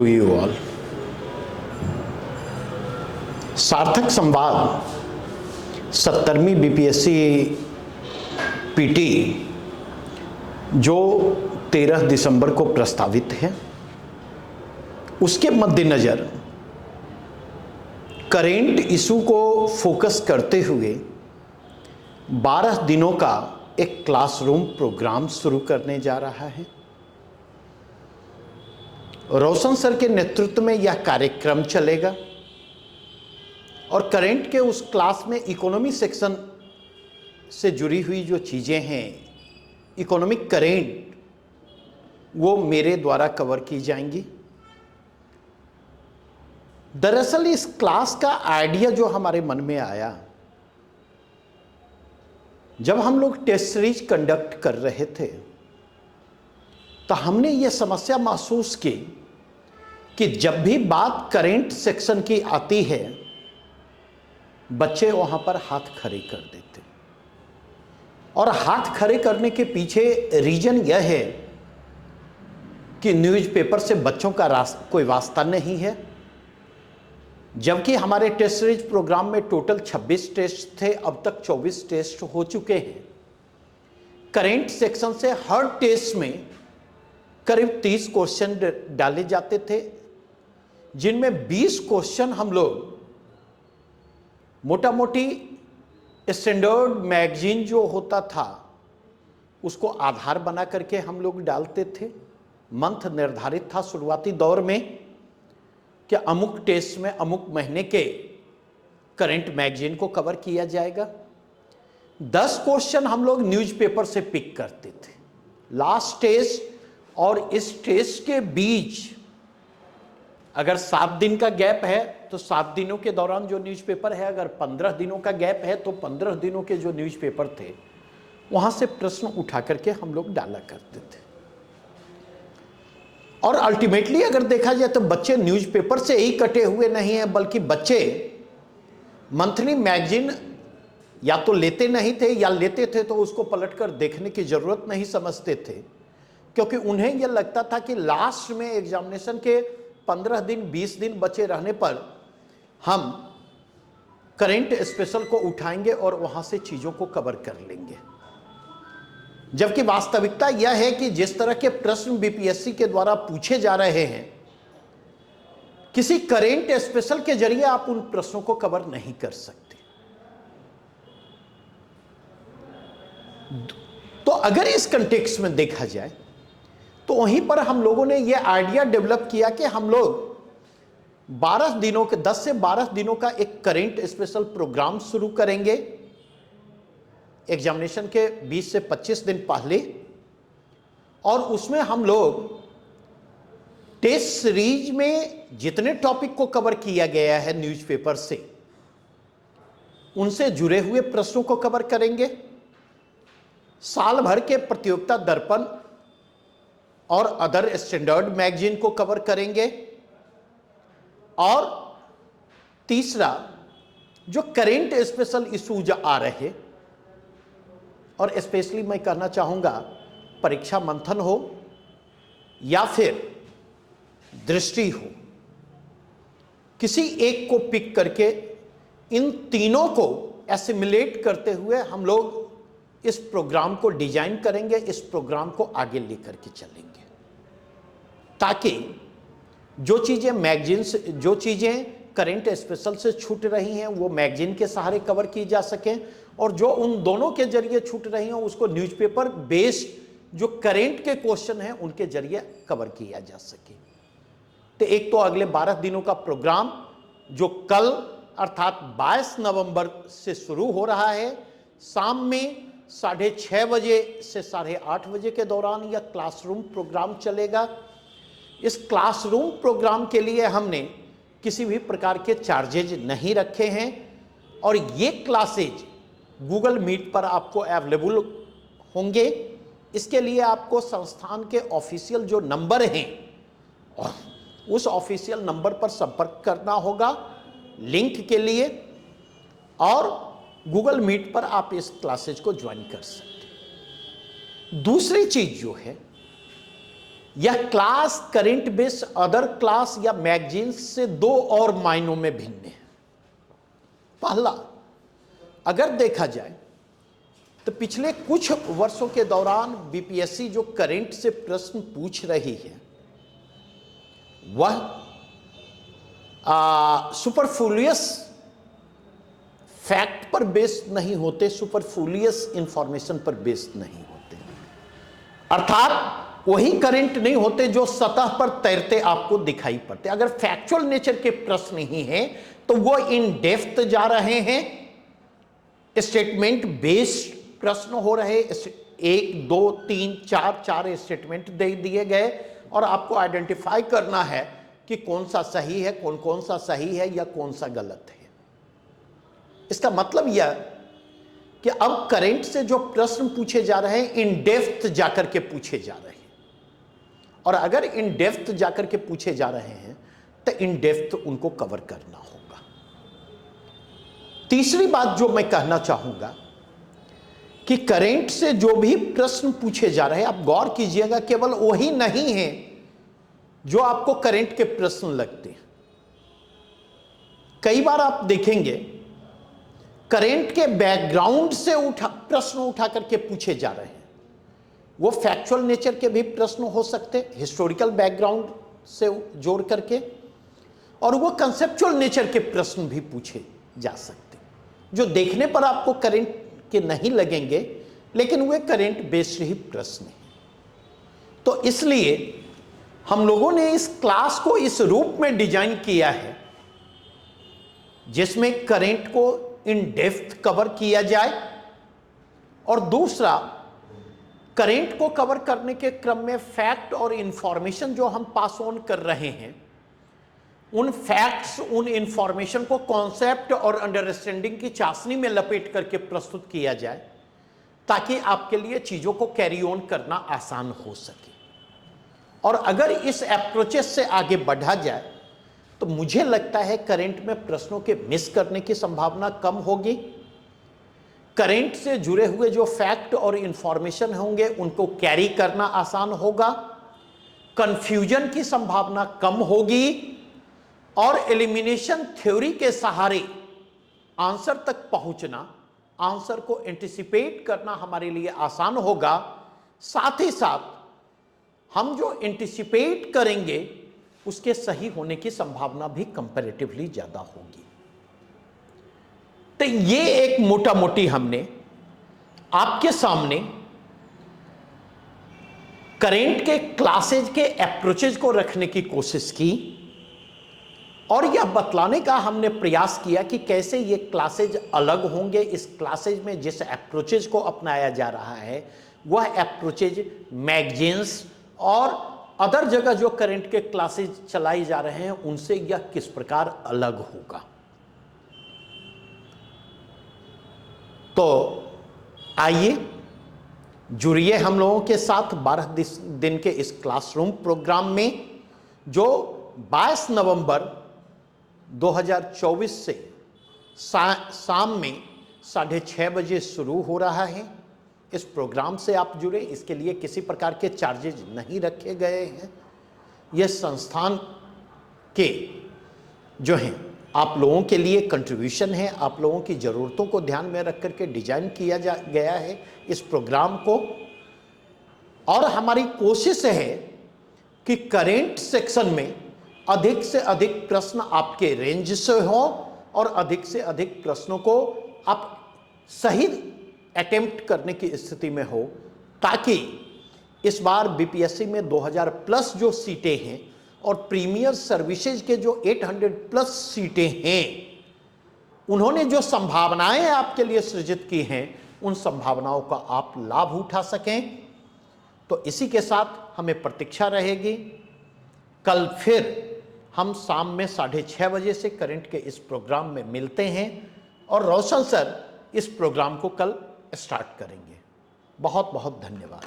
You all. सार्थक संवाद 70वीं BPSC PT जो 13 दिसंबर को प्रस्तावित है, उसके मद्देनज़र करेंट इशू को फोकस करते हुए 12 दिनों का एक क्लासरूम प्रोग्राम शुरू करने जा रहा है। रोशन सर के नेतृत्व में यह कार्यक्रम चलेगा और करेंट के उस क्लास में इकोनॉमी सेक्शन से जुड़ी हुई जो चीज़ें हैं, इकोनॉमिक करेंट, वो मेरे द्वारा कवर की जाएंगी। दरअसल इस क्लास का आइडिया जो हमारे मन में आया जब हम लोग टेस्ट सीरीज कंडक्ट कर रहे थे, तो हमने ये समस्या महसूस की कि जब भी बात करेंट सेक्शन की आती है, बच्चे वहां पर हाथ खड़े कर देते और हाथ खड़े करने के पीछे रीजन यह है कि न्यूज़पेपर से बच्चों का कोई वास्ता नहीं है। जबकि हमारे टेस्ट सीरीज प्रोग्राम में टोटल 26 टेस्ट थे, अब तक 24 टेस्ट हो चुके हैं। करेंट सेक्शन से हर टेस्ट में करीब 30 क्वेश्चन डाले जाते थे, जिनमें 20 क्वेश्चन हम लोग मोटा मोटी स्टैंडर्ड मैगजीन जो होता था उसको आधार बना करके हम लोग डालते थे। मंथ निर्धारित था शुरुआती दौर में कि अमुक टेस्ट में अमुक महीने के करंट मैगजीन को कवर किया जाएगा। 10 क्वेश्चन हम लोग न्यूज़पेपर से पिक करते थे। लास्ट टेस्ट और इस टेस्ट के बीच अगर 7 दिन का गैप है तो 7 दिनों के दौरान जो न्यूज़पेपर है, अगर 15 दिनों का गैप है तो 15 दिनों के जो न्यूज़पेपर थे वहां से प्रश्न उठा करके हम लोग डाला करते थे। और अल्टीमेटली अगर देखा जाए तो बच्चे न्यूज़पेपर से ही कटे हुए नहीं हैं, बल्कि बच्चे मंथली मैगजीन या तो लेते नहीं थे या लेते थे तो उसको पलटकर देखने की जरूरत नहीं समझते थे, क्योंकि उन्हें यह लगता था कि लास्ट में एग्जामिनेशन के 15 दिन 20 दिन बचे रहने पर हम करेंट स्पेशल को उठाएंगे और वहां से चीजों को कवर कर लेंगे। जबकि वास्तविकता यह है कि जिस तरह के प्रश्न बीपीएससी के द्वारा पूछे जा रहे हैं, किसी करेंट स्पेशल के जरिए आप उन प्रश्नों को कवर नहीं कर सकते। तो अगर इस कंटेक्स्ट में देखा जाए तो वहीं पर हम लोगों ने यह आइडिया डेवलप किया कि हम लोग 12 दिनों के 10 से 12 दिनों का एक करेंट स्पेशल प्रोग्राम शुरू करेंगे एग्जामिनेशन के 20 से 25 दिन पहले, और उसमें हम लोग टेस्ट सीरीज में जितने टॉपिक को कवर किया गया है न्यूज़पेपर से, उनसे जुड़े हुए प्रश्नों को कवर करेंगे। साल भर के प्रतियोगिता दर्पण और अदर स्टैंडर्ड मैगजीन को कवर करेंगे। और तीसरा, जो करेंट स्पेशल इशूज आ रहे, और स्पेशली मैं कहना चाहूंगा परीक्षा मंथन हो या फिर दृष्टि हो, किसी एक को पिक करके इन तीनों को एसिमुलेट करते हुए हम लोग इस प्रोग्राम को डिजाइन करेंगे, इस प्रोग्राम को आगे लेकर के चलेंगे, ताकि जो चीजें मैगजीन से, जो चीजें करेंट स्पेशल से छूट रही हैं वो मैगजीन के सहारे कवर की जा सकें, और जो उन दोनों के जरिए छूट रही हैं उसको न्यूज़पेपर बेस्ड जो करेंट के क्वेश्चन हैं उनके जरिए कवर किया जा सके। तो एक तो अगले 12 दिनों का प्रोग्राम जो कल अर्थात 22 नवंबर से शुरू हो रहा है, शाम में 6:30 बजे से 8:30 बजे के दौरान यह क्लासरूम प्रोग्राम चलेगा। इस क्लासरूम प्रोग्राम के लिए हमने किसी भी प्रकार के चार्जेज नहीं रखे हैं, और ये क्लासेज गूगल मीट पर आपको अवेलेबल होंगे। इसके लिए आपको संस्थान के ऑफिशियल जो नंबर हैं उस ऑफिशियल नंबर पर संपर्क करना होगा लिंक के लिए, और गूगल मीट पर आप इस क्लासेज को ज्वाइन कर सकते हैं। दूसरी चीज जो है यह class current based other class या मैगजीन्स से दो और मायनों में भिन्न है। पहला, अगर देखा जाए तो पिछले कुछ वर्षों के दौरान बीपीएससी जो करंट से प्रश्न पूछ रही है वह सुपरफ्लूयस फैक्ट पर बेस्ड नहीं होते, सुपरफ्लूयस इंफॉर्मेशन पर बेस्ड नहीं होते, अर्थात वही करंट नहीं होते जो सतह पर तैरते आपको दिखाई पड़ते। अगर फैक्चुअल नेचर के प्रश्न ही हैं तो वो इन डेप्थ जा रहे हैं, स्टेटमेंट बेस्ड प्रश्न हो रहे, 1 2 3 4 स्टेटमेंट दे दिए गए और आपको आइडेंटिफाई करना है कि कौन सा सही है, कौन सा सही है या कौन सा गलत है। इसका मतलब यह कि अब करंट से जो प्रश्न पूछे जा रहे हैं इन डेप्थ जाकर के पूछे जा रहे हैं, और अगर इन डेप्थ जाकर के पूछे जा रहे हैं तो इन डेप्थ उनको कवर करना होगा। तीसरी बात जो मैं कहना चाहूंगा कि करंट से जो भी प्रश्न पूछे जा रहे हैं, आप गौर कीजिएगा, केवल वही नहीं है जो आपको करंट के प्रश्न लगते हैं। कई बार आप देखेंगे करंट के बैकग्राउंड से प्रश्न उठा करके पूछे जा रहे हैं। वो फैक्चुअल नेचर के भी प्रश्न हो सकते हैं, हिस्टोरिकल बैकग्राउंड से जोड़ करके, और वो कंसेप्चुअल नेचर के प्रश्न भी पूछे जा सकते हैं जो देखने पर आपको करंट के नहीं लगेंगे, लेकिन वे करंट बेस्ड ही प्रश्न हैं। तो इसलिए हम लोगों ने इस क्लास को इस रूप में डिजाइन किया है जिसमें करंट को इन डेप्थ कवर किया जाए, और दूसरा, करंट को कवर करने के क्रम में फैक्ट और इंफॉर्मेशन जो हम पास ऑन कर रहे हैं, उन फैक्ट्स, उन इंफॉर्मेशन को कॉन्सेप्ट और अंडरस्टैंडिंग की चाशनी में लपेट करके प्रस्तुत किया जाए ताकि आपके लिए चीजों को कैरी ऑन करना आसान हो सके। और अगर इस अप्रोचेस से आगे बढ़ा जाए तो मुझे लगता है करंट में प्रश्नों के मिस करने की संभावना कम होगी, करंट से जुड़े हुए जो फैक्ट और इंफॉर्मेशन होंगे उनको कैरी करना आसान होगा, कंफ्यूजन की संभावना कम होगी, और एलिमिनेशन थ्योरी के सहारे आंसर तक पहुंचना, आंसर को एंटिसिपेट करना हमारे लिए आसान होगा। साथ ही साथ हम जो एंटिसिपेट करेंगे उसके सही होने की संभावना भी कंपैरेटिवली ज्यादा होगी। तो ये एक मोटा मोटी हमने आपके सामने करंट के क्लासेज के अप्रोचेज को रखने की कोशिश की, और यह बतलाने का हमने प्रयास किया कि कैसे ये क्लासेज अलग होंगे। इस क्लासेज में जिस अप्रोचेज को अपनाया जा रहा है वह अप्रोचेज मैगजीन्स और अदर जगह जो करंट के क्लासेज चलाई जा रहे हैं उनसे यह किस प्रकार अलग होगा। तो आइए जुड़िए हम लोगों के साथ 12 दिन के इस क्लासरूम प्रोग्राम में, जो 22 नवंबर 2024 से शाम में 6:30 बजे शुरू हो रहा है। इस प्रोग्राम से आप जुड़े, इसके लिए किसी प्रकार के चार्जेज नहीं रखे गए हैं। यह संस्थान के जो हैं आप लोगों के लिए कंट्रीब्यूशन है, आप लोगों की ज़रूरतों को ध्यान में रख करके डिजाइन किया गया है इस प्रोग्राम को। और हमारी कोशिश है कि करंट सेक्शन में अधिक से अधिक प्रश्न आपके रेंज से हों और अधिक से अधिक प्रश्नों को आप सही अटेम्प्ट करने की स्थिति में हो, ताकि इस बार बीपीएससी में 2000 प्लस जो सीटें हैं और प्रीमियर सर्विसेज के जो 800 प्लस सीटें हैं, उन्होंने जो संभावनाएं आपके लिए सृजित की हैं, उन संभावनाओं का आप लाभ उठा सकें। तो इसी के साथ हमें प्रतीक्षा रहेगी। कल फिर हम शाम में 6:30 बजे से करंट के इस प्रोग्राम में मिलते हैं, और रोशन सर इस प्रोग्राम को कल स्टार्ट करेंगे। बहुत बहुत धन्यवाद।